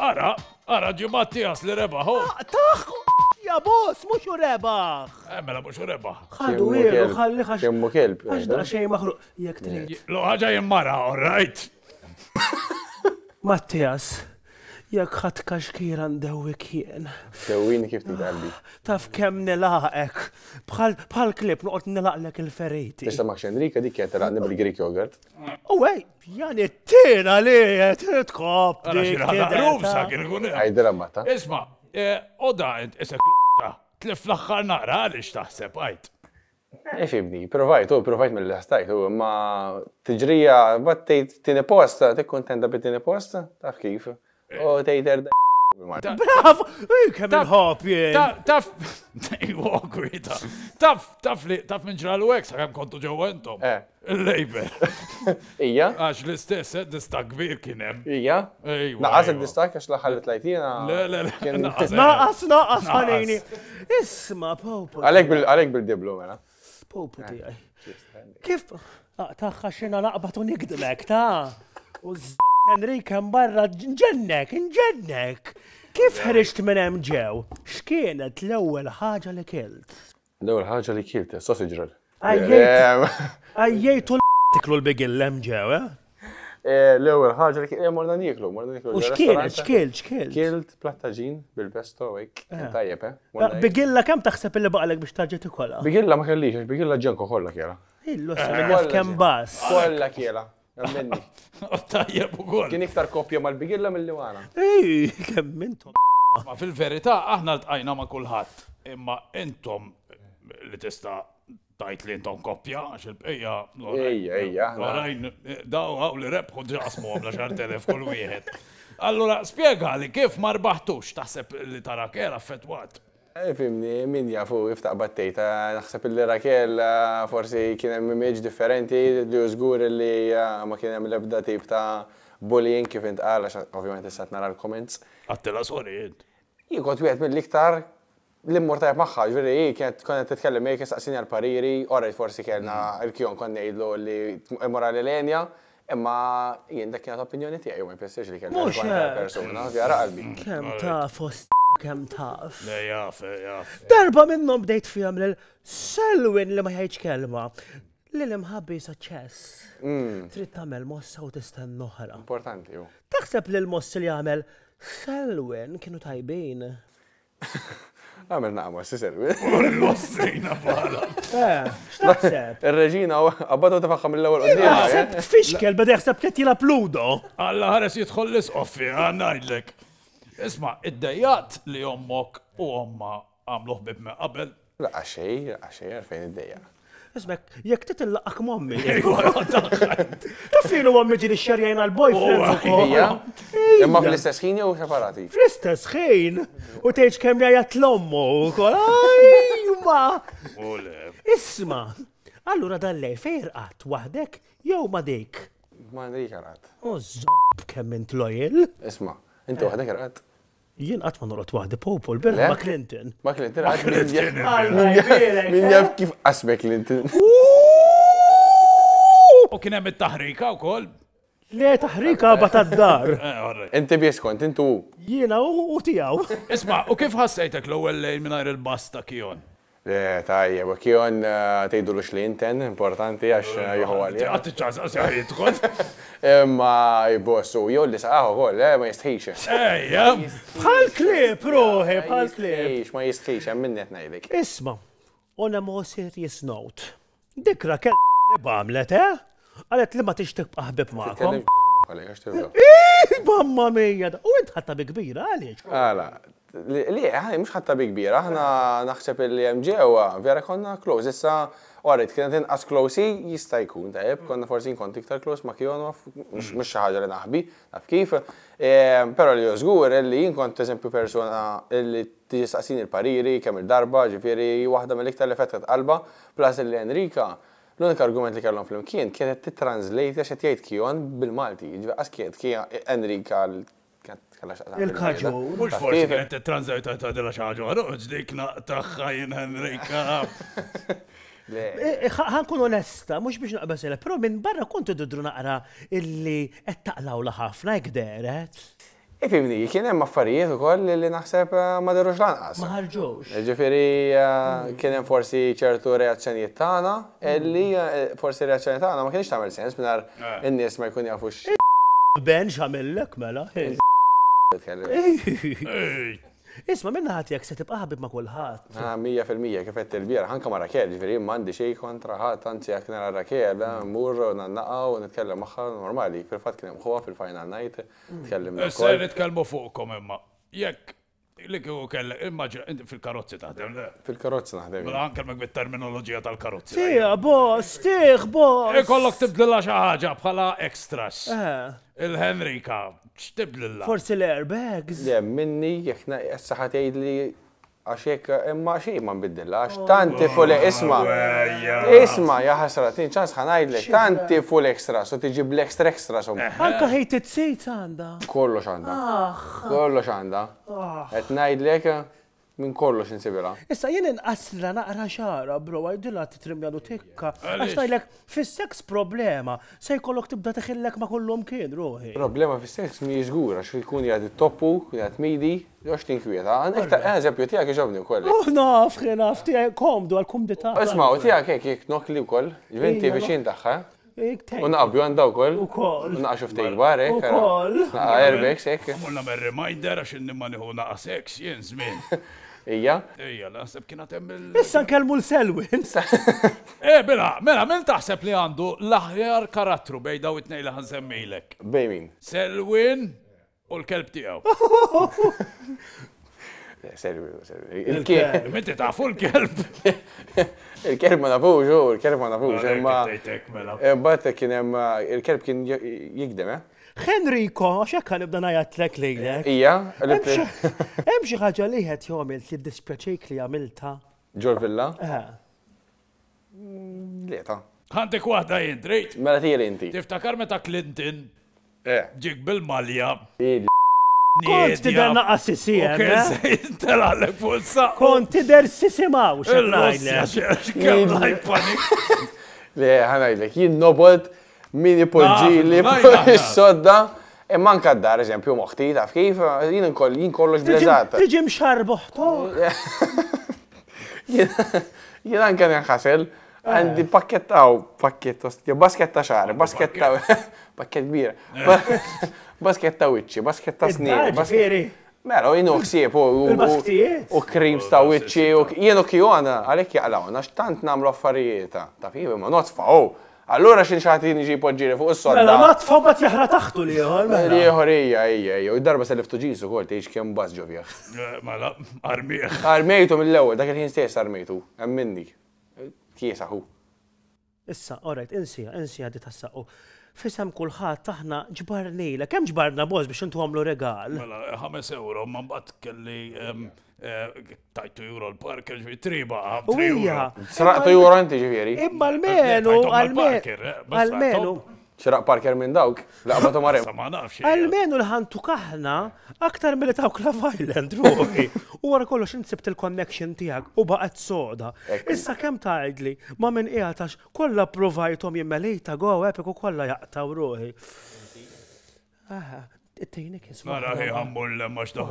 Ara ġi Mattias li rebaħ. Taħ, ja boss, mux u rebaħ. Mela mux rebaħ. Ħallu għiru, ħalli ħax. Kemmu kelb. Għax da xej maħlu, jek trid. Lo ħaġa jimmara, all right? Mattias, jek ħat kaxkira ndewik jien. Dewwini kif tidalli. Taf kem nilaqek. Bħal klip nuqot nilaqlek il-feriti. Tista maħx Enrika dik kienet raqni bil-Greek yogurt. Uwej, jani t-tina li, t-tkop. Ara xirħada rufsa kien ikun. Għajdela matta. Isma, oda isek l-ta. Tlif l-axħar naqra għalix taħseb għajt. Fibni, provajt mill-ħastajt, ma tiġrija, battejt tini posta, t-kontenta bit-tini posta, taf kif. U tejter Bravo, kemm il-ħob jien. Taf, taf minn ġralu għek, sa' kontu ġew entom. Il-Labor. Ija? Għax l-istess, distak kbir kienem. Ija? Naqas il-distak għax laħallet lajtina. Le, Naqas, ħanini. Isma, Popo. Għalek bil-diblu, mela. Popo tijaj. Kif? Taħħa xina naqbatu nikdlek, ta' u Enrika mbarra nġennek. Kif ħriġt minn hemm ġew? X'kienet l-ewwel ħaġa li kilt? L-ewwel ħaġa li kilt, sausage roll. Ajjejtu tiklu l-bigillem ġew, L-ewwel ħaġa li kilt, morna niklu. U x'kielt? Kilt plattaġin bil-pesto hekk. Tajjeb, Bigilla kemm taħseb li baqalek biex tarġa' tikolha? Bigilla ma kellix, bigilla ġenko kollha kiela. Illu sa kemm bas. Kollha kiela. Għammenni. Tajjeb u għol. Kien iktar kopja mal-bigilla mill-li għana. Kemm intom. Ma fil-verità, aħna l-tqajna ma kullħat. Imma intom li tista tajt li intom kopja, għax il-bqija. Ejja. Għarajn, daw għaw li rebħu ġasmu għamla ċartelef kull wieħed. Allora, spiegali kif marbaħtux taħseb li tara kera fetwat. Fimni, min jafu jiftaq battejta, naħseb li Rakel forsi kien hemm image differenti li użgur li ma kien hemm l-ebda tip ta' bullying kif intqal għax ovvjament issa nara l-comments. Għattela sorry. Kont wieħed mill-iktar l-immur tajb magħha, ġifieri kienet titkellem hekk issaqsini għall-pariri, orajt forsi kellna l-kjon kon ngħidlu li immorali l-enja, imma jien dak kienet opinjoni tiegħi ma jfissirx li kellna persuna fjara qalbi. Kemm taf kemm taf. Jaf. Darba minnhom bdejt fihom lil Selwyn li ma jgħidx kelma. Lil imħabbi saċċess. Trid tagħmel mossa u tistenna oħra. Importanti hu. Taħseb li l-mossi li għamel Selwyn kienu tajbin. Għamel naqma, s-Selwyn. L-mossina bħala. X'taħseb? Ir-reġina għabbatu tifaħħa mill-ewwel qudiem. Taħseb fixkel beda jaħseb qed jilha Pluto. Alla ħares jidħol l-isqoffi, ngħidlek. Isma, id-dejjat li ommok u omma għamluħ bib me qabel. La, għaxej, għalfejn id-dejja. Ismek, jek titillaqak mommi. Taffinu mommi ġiri xarjajna l-boyfriend. Imma fl-istess ħin jew separati? Fl-istess ħin. U teħġ kem jajat l-ommu. Ajma. Isma, allura dallej fejrqat wahdek jew ma dik? Ma dik għarat. U zob kemm int lojel. Isma, inti wahdek għarat? Jien qatt ma noqgħod waħdi Popol birra ma' Clinton. Ma' Clinton min jaf kif qasbe Clinton. U kien hemm it-taħrika wkoll. Le taħrika batad-dar. Inti bieskont, intu. Jiena u tiegħu. Isma' u kif ħassejtek l-ewwel lejl mingħajr il-basta Kion? Le, tajjeb, Kion tgħidu l Clinton, importanti għax jieħu għalija. Għatti ċans jidħol. Imma jibossu, jolli saqaħu għol, ma jistħiċ. Ejja. Bħal klip, ruħi, bħal klip. Ma jistħiċ, minnet najdek. Isma, on a more serious note. Dikra kell li bamlet, Għalet li ma tixtek ħbib ma'kom. Mamma mija, u int ħatta bi kbira, għaliex? Għala, li, mux ħatta bi kbira, ħana naħseb li mġewa, vera konna close, issa, għarrit, kienet inqas closey jista' jkun, tajjeb, konna forsi nkont iktar close ma' Kion, mux xaħġa li naħbi, naf kif, pero li jozgur, li jien kont eżempju persona li tistaqsini il-pariri, kemm il-darba, ġifieri waħda mill-iktar li fetħet qalba, plus li Enrika, l-unika argument li kellhom flimkien kienet titranslate għax qed jgħid Kion bil-Malti, ġifieri qas kienet Enrika il-kaġu. Mux forsi kienet titranslate ta' dela xaġu, għarruġ dik naqtaħħajn Enrika. ħankun onesta, mux biex naqbasela, pero minn barra kontu didru naqra illi qed taqlawla ħafna jgderet. Ifimni, kien hemm affarijiet ukoll li naħseb ma dirux lanqas. Ma ħarġux. Ġifieri kien hemm forsi ċertu reazzjonijiet tagħna li forsi reazzjonijiet tagħna ma kienx tagħmel sens mingħajr in-nies ma jkun jafux. Ben x'għamillek mela. Isma' minna ħadd jekk se tibqa' ħabib ma' kulħadd. 100% kif qed il-biera, anke ma' Rakel, ġifieri m'għandi xejn kontra ħadd, anzi jekk nara Rakel, mmur nannaqgħu nitkellem magħha normali, fil-fatt kien hemm ħuha fil-final night, tkellimna wkoll. Se nitkellmu fuqkom imma. Jekk li kieku kellek immaġina inti fil-karozzi taħdem. Fil-karozzi naħdem. Mela anke bit-terminoloġija tal-karozzi. Tija, boss, tieħ, boss. Ikollok tibdilha xi ħaġa bħala extras. Il-Henrika, x'tibdilha? Forsi l-airbags. Le, minni jekk issa ħadd jgħidli għax hekk imma xejn ma nbiddilha għax tanti full isma' ja ħasra tin ċans ħanajdlek tanti full extra so tiġib l-extra Anka hated seats għandha. Kollox għandha. Kollox għandha. Qed ngħidlek minn kollox insibilha. Issa jien inqasra naqra xara, bro, għajdilha titrimjadu tikka. Għax ngħidlek fis-seks problema se jkollok tibda teħillek ma' kollhom kien ruħi. Problema fis-seks mhijiex żgur għax ikun jgħid it-toppu, jgħid midi, jox tinkwieta. Eżempju tiegħek iġobni wkoll. Naf tiegħek komdu għall-kumdità. Isma' u tiegħek hekk jekk nokli wkoll, ġvinti viċin tagħha. U naqbju għanda wkoll. Ukoll. Naqxa ftejk barek. Ukoll. Naqa airbags hekk. Għamulna me reminder għax inni ma nieħu naqa seks jien żmien. Ija? Ija, naħseb kienet hemm Issa nkellmu l-Selwin. Mela, min taħseb li għandu l-aħjar karattru bej daw it-tnejn li ħansemmilek? Bej min? Selwin u l-kelb tiegħu. Selwin. Il-kelb. Inti tafu l-kelb. Il-kelb ma nafux, il-kelb ma nafux. Imma kien hemm il-kelb kien jikdem, Henriko, x'hekk nibda ngħidlek lejlek. Ija, hemm xi ħaġa li qed jagħmel li ddispjaċejk li għamilta. Ġol Villa? Lieta. Għandek waħda jien, drejt. Mela tieli inti. Tiftakar meta Clinton ġik bil-malja. Kont tidher naqas sisiem. Telgħalek fuq is-saqq. Kont tidher sisimaw x'għamlek. Le, ħanajdlek, jien nobolt min ipoġġi li s-sodda, imma anke d-dar, eżempju, moħti, taf kif, jien kollox bleżat. Tiġi mxarboħtok. Jien anke nħasel, għandi pakkettaw, basketta xar, basketta, pakket kbira, basketta wiċċi, basketta sniri. Mela, jien uħsieb u creams ta' wiċċi, jien u kijona, għalek jaqlawna, x'tant namlu affarijiet, taf kif, ma notfa'w. Allura xin xaħtin iġi poġġiri fuq is-sodda. Mela natfa' bat jaħra taħtu liħor. Liħor ija. U d-darba seliftu ġisu kol tgħix kemm bas ġovjaħ. Mela, armieħ. Armejtu mill-ewwel, dak il-ħin stess armejtu. Hemm minni. Kiesa hu. Issa, orajt, insija di tassaqqu. Fisem kulħadd taħna ġbarnila. Kemm ġbarna boż biex intu għamlu regal? Mela, 5 euro, ma mbagħad kelli tajtu euro l-parker ġvi triba. Uwija. Sraqtu euro inti ġifieri. Imma almenu. Xraq parker minn dawk, laqbatu marem. Almenu l-ħantu kaħna aktar mill dawk la violent ruħi. U wara kollox insibt il-connection tiegħek u baqgħet soda. Issa kemm tgħidli ma minn qiegħatax kollha provajthom jimmelejta go epic u kollha jaqtaw ruħi. It-tejnik isma'. Nara ħi għammur l-emma x'daħ